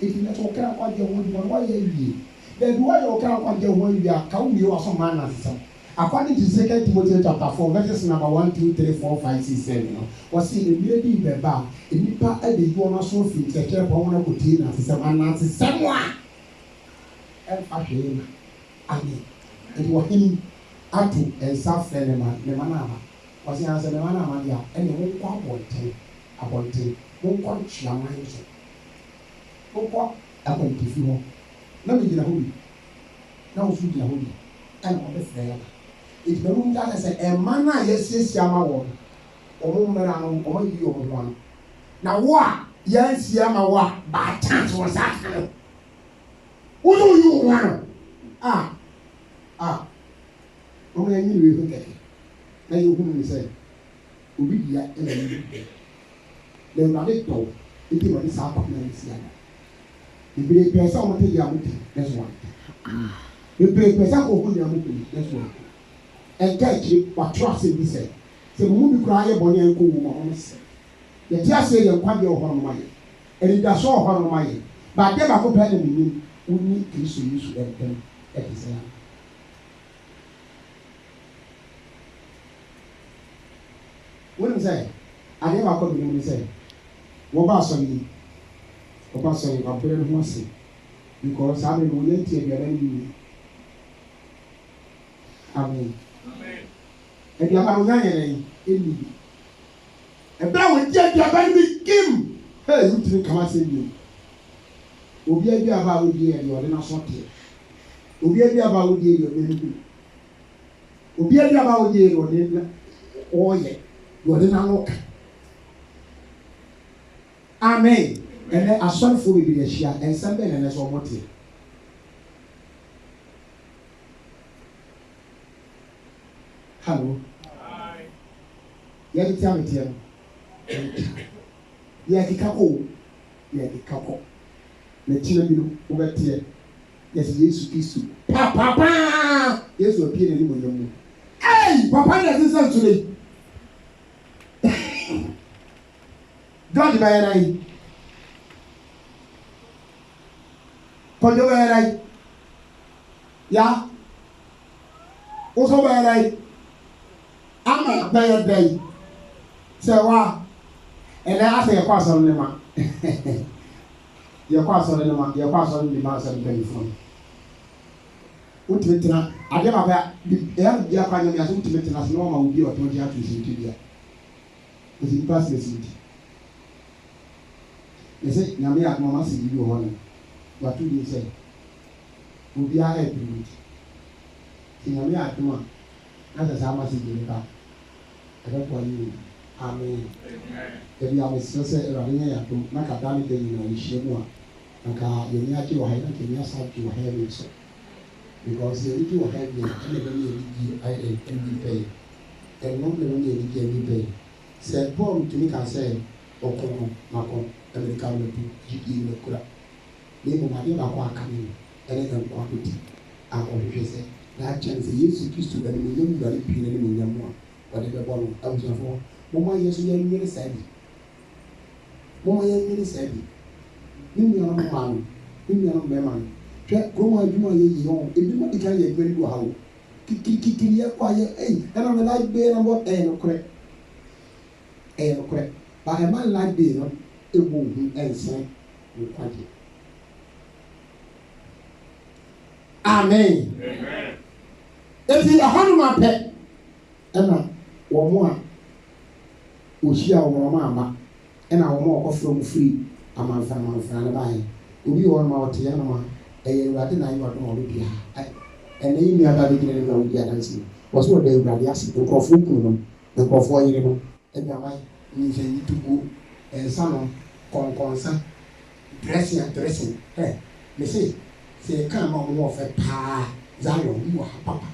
eti ɛnɛ nso ɔkara kɔ agye wɔn wɔn wɔyɛ wie bɛɛbi wɔyɛ ɔkara kɔ agye wɔn wie a kawo wie wɔ asɔm maa na sisan. According to 2 Timothy chapter 4, verses number 1, 2, 3, 4, 5, 6, 7, no. Was see a lady beba, a nipa at the Yona Sophie, the chair for one of the teen, and someone. And fashion. Amen. It was him, Atu, and South Fenema, Nemanama. Was the answer, Nemanama, and the one quite about 10, one quite shaman. One quite about if you want. Let me get a hoodie. Now, shoot your hoodie. And on the fair. If the room that is a man, yes, Yama one, or Moran, or you one. Now, what? Yes, Yama what? By chance was that. What do you want? Only I knew you look at it. Now you wouldn't say, we be at any. Then not it told, it is what is happening. The great person will take your that's one. The great person will put your that's one. And catch it, but trust in this. So, movie cry a bonny and cool woman. The tear say you're quite your horn money. And it does show horn money. But never compare the meaning, we need to use them at this end. What do you say? I never come to say, what about some? What about some? I'm very mercy. Because I will not take your enemy. Amen. And the Amaronian in and that will get your baby Kim. Hey, you think come and say you. Obi about you and your dinner sorted. Obi about you, your baby. Obi about you, your dinner. Oh, yeah, your dinner look. Amen. And then a son for you, the share and something and that's all what you. Hello. Hi. Yeah, you tell me, Tim. Yeah, the couple. Yeah, the couple. The children over here. Yes, Jesus. Papa! Yes, you appear in the room. Hey, Papa, that's the today. God, by an eye. Put your eye. Yeah. Also, by an eye. I'm a bad day. So, and I say a pass on them. Your pass on them, your pass on the master of the phone. Ultimate, I never have the Japan as ultimate as normal will be or 20 years in India. It's in past necessity. They say, Namia, Mamma, see you one. But 2 days say, will be a head to it. Namia, come on. That's how much you back. I don't want you. Amen. If you have a sister, Ravina, to make a damage in a shame, and you need to hide and you have to have it so. Because you need to have it, and pay. And not the money you pay. Said Paul to me, can say, or come, Macon, and the camera to GE the Kura. Name my name, coming, and then quantity. I always say, that chance is used to the million very penny. Whatever bottle I was for, Mama, yes, you are really sad. mo yɛ nyini sɛ bi ne nua no ma no ne nua no bɛma no hwɛ kurom adwuma yɛ yi hɔ ebi mo di kan yɛ adwuma no wɔ ha o kikikikiri yɛ kɔ ayɛ ɛna me life bee na bɔ nokorɛ ba ɛma life bee no ewu ohun ɛnsɛn nkwagye amen eti ɛhɔnom apɛ ɛna wɔn a ohyia wɔn ama ɛna wɔn a wɔkɔfrɛ wɔn firi amanfra no baayɛ obi wɔ hɔ ma ɔte yɛn no ma ɛyɛ awurade na ayɛ ɔdɔm ɔno bia ɛna yi nua ba bi gyina ne mu a wodi adansi wɔso wɔda awurade ase nkurɔfoɔ kunu no nkurɔfoɔ yere no ɛna aman nyinsɛnyi tugu ɛnsa no kɔnkɔnsa dressing mese sɛ ɛka ma ɔmo wɔ fɛ paa zion bi wɔ ha papa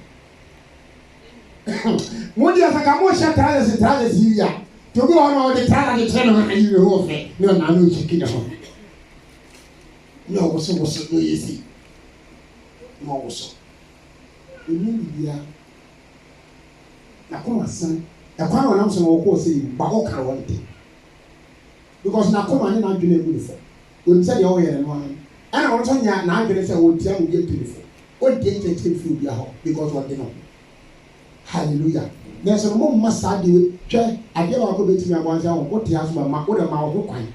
mo di asaka mo hyɛ tralɛs yi a tobi wɔ no ɔde tralɛs kyerɛ no ayi ne wɔ fɛ ne ɔna no kyiki ne ho ne ɔwoso no yɛ si ma ɔwoso ɛmu bibia na kɔma san ɛkwan wɔ nam so na wɔkɔɔ sɛ yi ba ɔka wɔn te because na kɔma ne na adwene egu ne fɔ onim sɛ deɛ ɔyɛ no ano ɛna wɔn nso nya na adwene sɛ wɔtia mu yɛ tu ne fɔ ɔdi nkyɛnkyɛn fi obi ahɔ because wɔde no hallelujah nɛɛsɛ no mo mma saa de hwɛ adeɛ baako bɛtumi abɔnsa wɔn o te aso ma o de ma wo ho kwan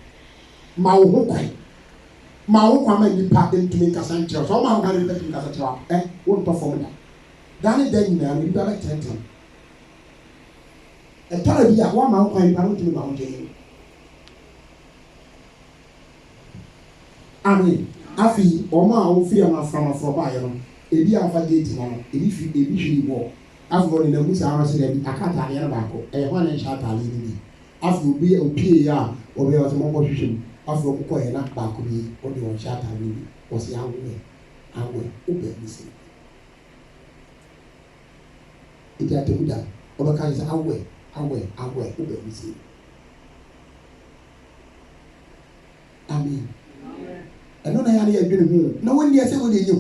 ma nipa ntumi nkasa nkyerɛ so ɔma ahokan nipa ntumi nkasa kyerɛ wɔn ntɔ fɔm da daane da nyinaa no nipa bɛ tɛntɛn ɛtara bi a wɔn ama ahokan nipa ntumi ma ho gyɛ amen afi wɔn a wɔfiri amaframafra baayɛ no ebi afa gate no ebi hwiri bɔ afi wɔn nenam musa ara sɛ ɛbi aka ataadeɛ no baako ɛyɛ hɔ a ne nhyɛ ataadeɛ no bi afi obi opie yɛ a ɔbɛ ɔsɛ mɔkɔ hwehwɛ mu afi wɔn kɔ yɛ na baako bi ɔde wɔn hyɛ ataadeɛ no bi ɔsɛ awɔ ɔbɛ bi sɛ ebi atɛmu da ɔbɛka sɛ awɔ ɔbɛ bi sɛ amen ɛno na yɛ ayɛ adwene ho na wɔn deɛ sɛ wɔn deɛ nyɛ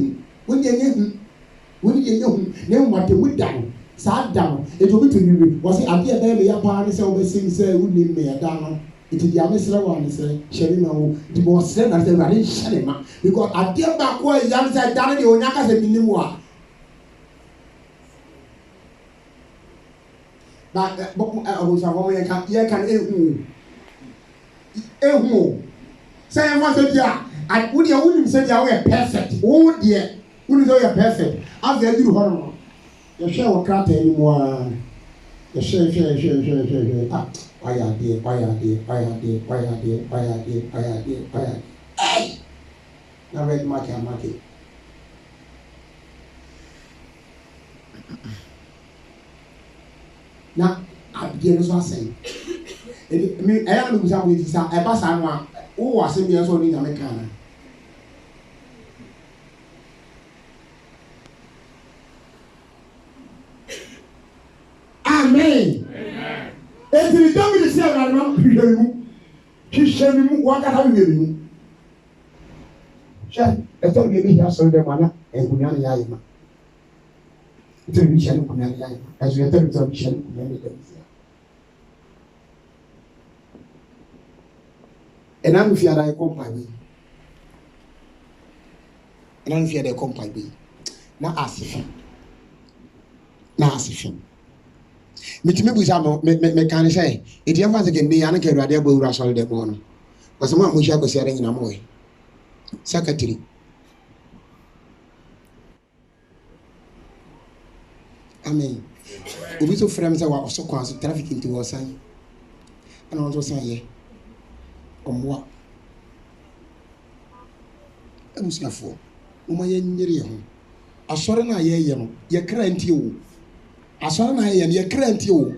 hu na wɔn atɛmu da no saa da no etu obi tu niri wɔsi adeɛ bɛyɛ bɛyɛ paa ne sɛ wɔbɛsi sɛ wuni mmɛyɛ da no eti deɛ amesrɛ wɔ anesrɛ hyɛ ne ma wo nti bɔ ɔsrɛ na sɛ ɛwurade nhyɛ ne ma because adeɛ baako a ɛyam sɛ da no deɛ onya kasa mi nim a na ɔbɔnsafo yɛ ka ehu sɛ yɛn fa sɛ bia wo deɛ wonim sɛ deɛ woyɛ perfect wo deɛ wonim sɛ woyɛ perfect afei aduru hɔ no yɛhwɛ wɔ krataa no mu a yɛhwɛ a wayɛ adeɛ na red mark amake na adeɛ no so asɛn ɛyɛ no busa mo yi sa ɛba saa no a wowɔ asɛm bi nso ɔne nyame kaa na amen etiri David si ɛwurade ma hwehwɛ mi mu wakata hwehwɛ mi mu hwɛ ɛtɔ bi ebi hia sɔrɔ dɛm ana nkonnwa no yɛ ayɛ ma ɛtɔ bi hyɛ no nkonnwa no yɛ ayɛ ma ɛso ɛtɔ bi hyɛ no nkonnwa no yɛ dɛm si ɛna nfi ada ɛkɔ mpaebɔ yi na asefi mitimi busa mo me kan sɛ eti ɛfa sɛ kende ya na ka awurade abɔ wura sɔre dɛm no wɔsɛm a mohia kɔsi ara nyina mo secretary amen obi so frɛ m sɛ wa ɔso kwan so traffic nti wɔ san ɛna wɔn nso san yɛ ɔmmoa abusuafoɔ wɔma yɛnyere yɛ ho asɔre no a yɛyɛ no yɛkra ntie wo asɔre no a yɛyɛ no yɛkra ntie wo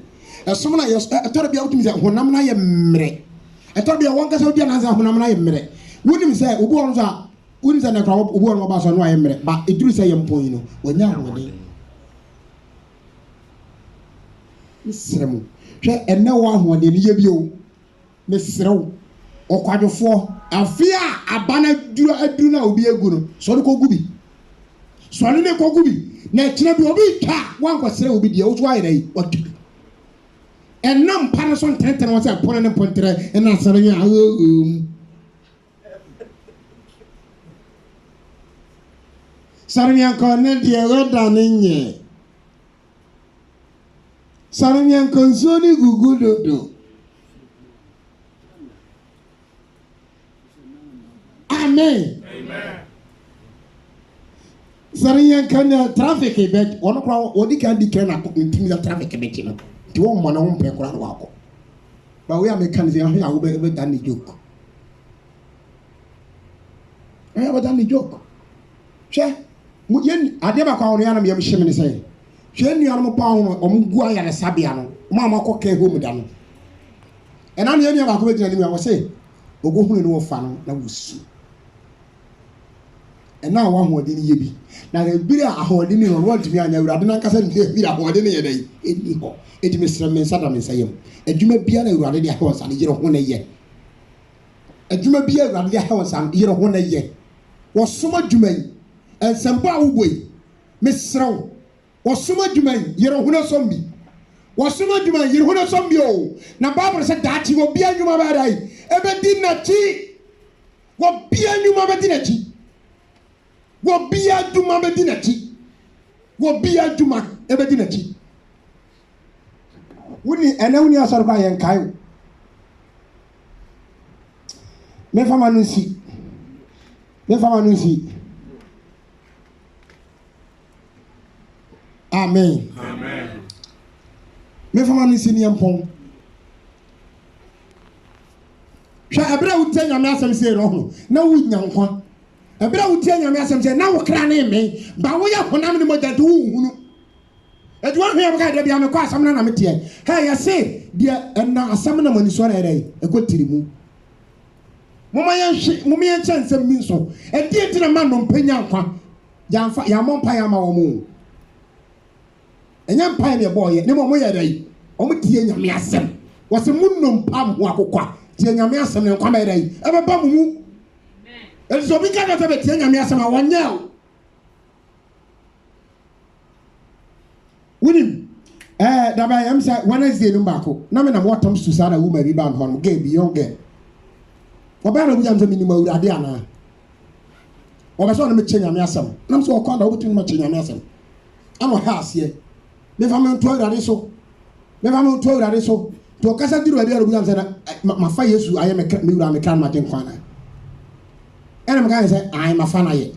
ɛsom no a ɛtɔre bia wotumi sɛ honam no ayɛ mmerɛ ɛtɔre bia wɔnkasa wodi anansa honam no ayɛ mmerɛ wonim sɛ obi wɔ no so a wonim sɛ nakra obi wɔ no wɔba sɔ no ayɛ mmerɛ ba ɛduru sɛ yɛ mpɔn yi no wɔnya ahoɔden mesrɛ mu hwɛ ɛnɛ wɔ ahoɔden no yɛ bio mesrɛ wo ɔkwadwofoɔ afe a aba no aduru no a obi agu no sɔre kɔgu bi sɔre ne kɔgu bi na ɛkyerɛ bi obi twa wankɔsrɛ obi deɛ woso ayɛ dɛ ɔtwa ɛnam pa no so ntɛntɛn wɔ sɛ pɔn ne pɔntere ɛna asɔre yɛ Sarmianko ne deɛ wɛda ne nyɛ Sarmianko nsuo ne gugu dodo Amen Sarmianko ne traffic bet ɔno kora ɔdi kan di kan na ntimi da traffic bet no ti wɔn mɔ na wɔn mpɛ kora no wakɔ ba we American sɛ ahwe a wo bɛ da ne joke bɛ da ne joke hwɛ yen ade ba kwa ono ya na me hye me say hwe nua no pa ho omgu ayare sabia no ma ma kɔ ka home da no ɛna ne nua ba ko betina ni a wo say ogohunu no fa no na wusu ɛna wa ho ade ni ye bi na ebiri a ahode ni no want me anya awurade na nkasa ni ebiri ahode ni ye dai eni ho etime sra me nsa da me nsa yem adwuma bia na awurade de ahɔ nsa ne yere ho na ye adwuma bia awurade de ahɔ nsa yere ho na ye wo soma adwuma yi Ensemba uboi mesraw wasuma dwuman yere huna sombi wasuma dwuman yere huna sombi o na Bible say daati wo bia nwuma ba dai ebe di na chi wo bia nwuma ba di na chi wo bia dwuma ba di na chi wo bia dwuma ebe di na chi wuni ena wuni asor kwa yen kai me fama no si Amen. Me fama ni sini yampon. Hwa ebra wutie nyame asem se ro ho na wunya nkwa. Ebra wutie nyame asem se na wo kra na me ba wo ya honam ni moja to hunu. Edu ahwe abaka de bia me kwa asam na me tie. Ha ya se de na asam na mani so na ere ekotiri mu. Moma yan chance mi so. E die ti na ma no mpanya nkwa. Ya mompa ya ma wo mu. Enya mpa ne boye ne mo ye dai o mo tie nyame asem wose munnom pam ho akokwa tie nyame asem ne nkwa me dai e be ba mu amen so bi ka na be tie nyame asem a wonya o wunim da ba yam say Wednesday no baako na me na mo tom su sada woman bi ban hon ge bi young oba na bujam se minima urade ana oba so na me che nyame asem na so okwa da wo tin ma che nyame asem ano ha ase me fama nto awurade so to kasa diru ade arubu yamse na ma fa Yesu aye me wura me kan ma den kwana ene me kan se aye ma fa na ye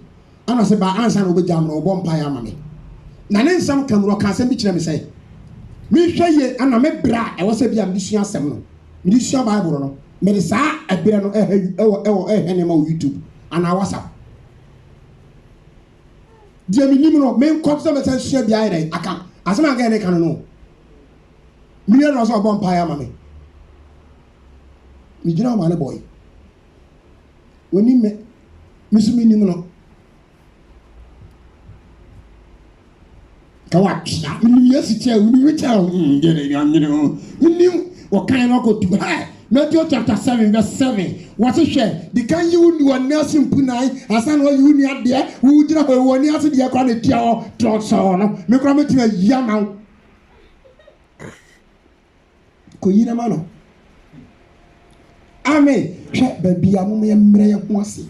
ana se ba ansa na obejam na obom pa ya ma me na ne nsam kamuro ka se bi kire me se me hweye ana me bra e wo se bia me sua asem no me sua Bible no me de saa ebere no ne ma YouTube ana WhatsApp die mi nim no me nkotso me se sua bia ire aka asema ga ne kan no mi no so bon pa ya ma me mi jina ma ne boy woni me misumi nim no ka wa pia mi yesi tia wi wi tia de ne ya mi no ni wo kan no ko tu ha Matthew chapter 7 verse 7 what is share the can you do one nursing punai asan wo you ni ade wo jira ho wo ni ase de kwa na tia o to so no me kra me tia ya ma ko yina ma no amen hwe ba bia mo me mre ye ho ase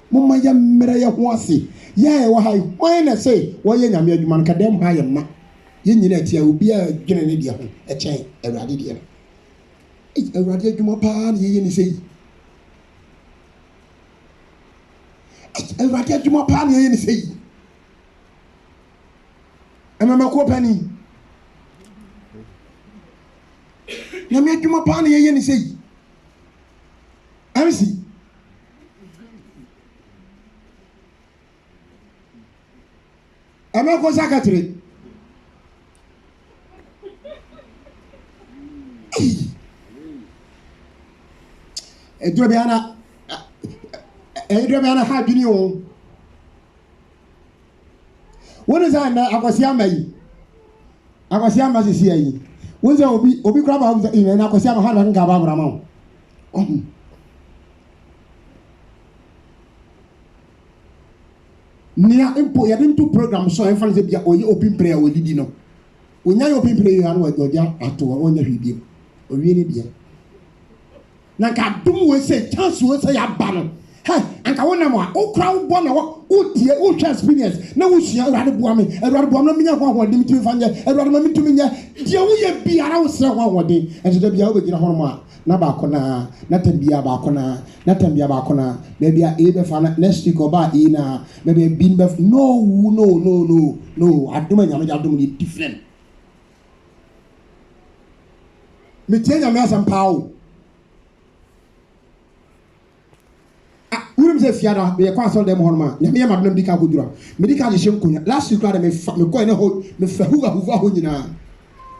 mo ma ye mre ye ho ase ya e wo ha when na say wo ye nyame adwuma no ka dem ha ye ma ye nyina tia obi a dwene ne dia ho e chen awurade dia awurade adwuma pa na ye ni sei awurade adwuma pa na ye ni sei amama ko pani na me adwuma pa na ye ni sei amsi amako sakatre edro be ana ha dwini o wona za na akwasi ama sisi ayi wona obi kra ba ina na akwasi ama ha na nga ba bra ma o nia impo ya dintu program so en fanze bia oyi open prayer o lidi no Unya yo people you anu oja ato onya hwibie. Owie ni bia. Na ka dum we say chance we say ya ba no. Hey, anka wona mo a okra wo na wo tie wo hwa experience na wo hia Awurade boa me na menya ho ahode mi fa nya Awurade ma mi tumi nya die wo ye biara wo sre ho ahode ento da bia wo begina ho mo a na ba ko na tambia ba ko na tambia ba ko na be bia e be fa na next week oba e na be be bin be no aduma nya me aduma ni different me tie nya me asam pawo Urim se fiada be kwa so dem honma nya me madam dika godura medical je nkonya last week me ko ene ho me fahu ho nyina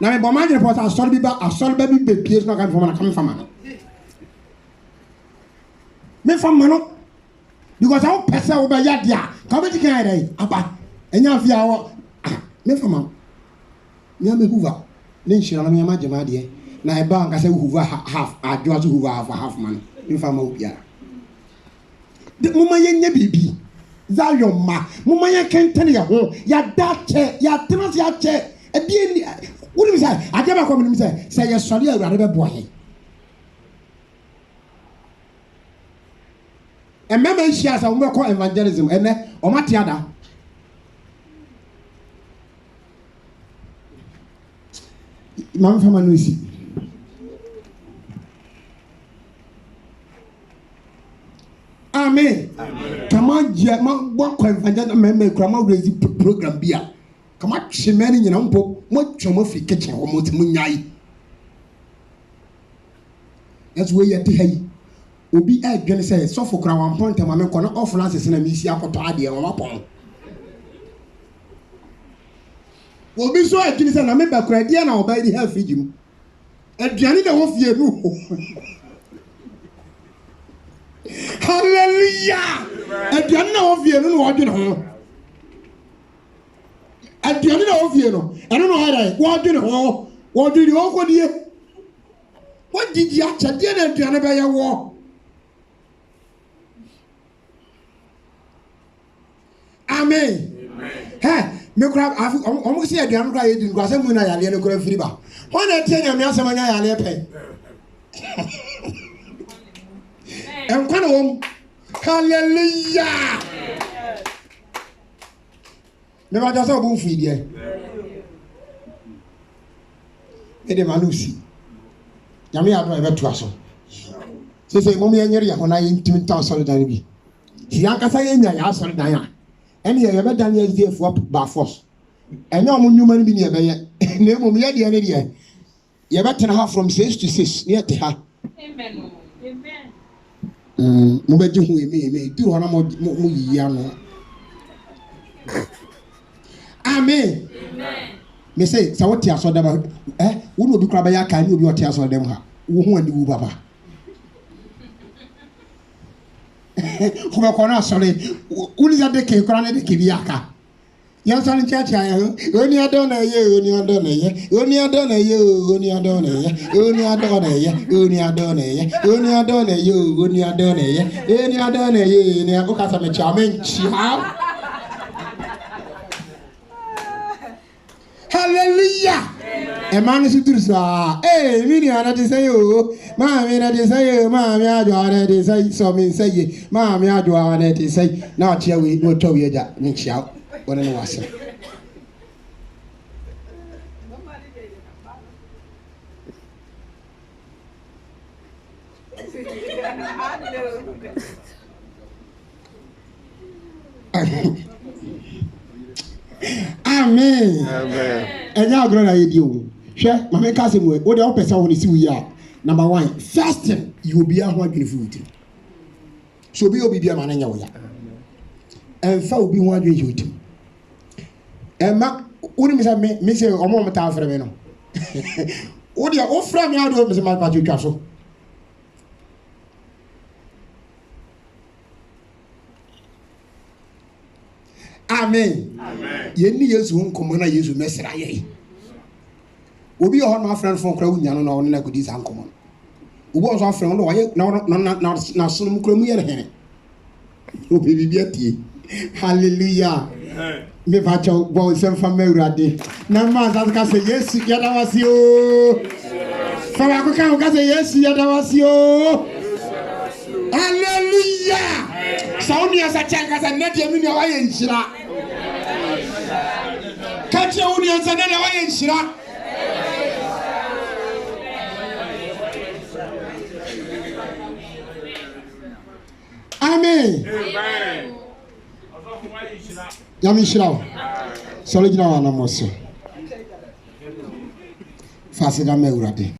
na me bo manjere pota asol bi be pies na kan fama na kan fama me fama no because how pesa wo be ya dia ka be dikan dai aba enya afia wo me fama nya me huva ne nshira na me ma jema de na e ba nka se huva half adwo so huva half man me fama obia de mama yenye bibi za yo ma mama yen kentene ya ho ya dache ya tenase ya che e bi ni woni say adeba ko mi say ye sori Awurade be bo he e mema ishia sa wo ko evangelism ene o mate ada mam fama no isi Amen. Come on, what evangelism me krama raise program bia. Come on, shemani nyina mpo mo twomo fi kitchen wo mo timu nyai. That's where you dey. Obi adwene say so for kra one point ma me kono offense na mi si akoto ade wo mapon. Obi so adwene say na me ba kra de na oba di ha fijim. Aduane na wo fie nu. Hallelujah. Aduane na wo fie nu wo dwene ho. Aduane na wo fie no. Eno no ha wo dwene ho. Wo dwene ho ko die. What did you acha de na aduane ba ye wo? Amen. Hey, me kura omo se aduane kura ye di nkwa se mu na yale ne kura firi ba. Ho na tie nyame asem anya yale pe. Enkwa na wom. Hallelujah. Me ba jasa obu firi die. Me de manusi. Nyame ado ebe to aso. Se mo me nyere ya hona yintimi ta so dan bi. Si ankasa ye nya ya so dan ya. Ene ye be dan ye zefo ba force. Enya omo nyuma ni bi ne be ye. Na mo ye de ne de. Ye be tena ha from 6 to 6 ne te ha. Amen. Amen. Mo be ji hu eme duru hona mo yi ya no. Amen. Amen. Me say sa what aso dem wo no bi kra ba ya kan ni obi what aso dem ha wo hu ani wu baba ko be ko na sole uni za de ke kra na de ke bi aka yan so ni chacha ya oni ado na ye oni ado na ye oni ado na ye oni ado na ye oni ado na ye oni ado na ye oni ado na ye oni ado na ye oni ado na ye ni ako kasa me chamen chia. Hallelujah. Emmanuel Sitursa. Hey, mini ana de say yo. Ma mi na de say yo. Ma mi ajo ana de say so mi say. Ma mi ajo ana de say. Na chia we no to we ja ni chia. Wona no wase. Amen. Amen. Enya agro na yedi o. Hwe, mama ka se mu e, wo de opesa wo ni si wi a. Number 1, fasting, you will be a ho adwene futi. So be obi bia ma na nya wo ya. Emfa obi ho adwene futi. Emma, uni mi say me say omo mta afre me no. Wo de o fra me ado me say ma pa twa so. Amen. Amen. Yeni Yesu nkomo na Yesu mesra ye. Obi ho na friend fon kra wunya no na won na kodi sa nkomo. Obi on so friend no waye na sunu kra mu ye ne. Obi bibia tie. Hallelujah. Amen. me vacho bo sem fama urade na ma za ka se Yesu yada wasi o fa ko ka se Yesu yada wasi o hallelujah sauni asa changa za neti mini wa yenshira kache uni asa nene wa yenshira amen Yami shirawo solo jina wana moso fasida me urade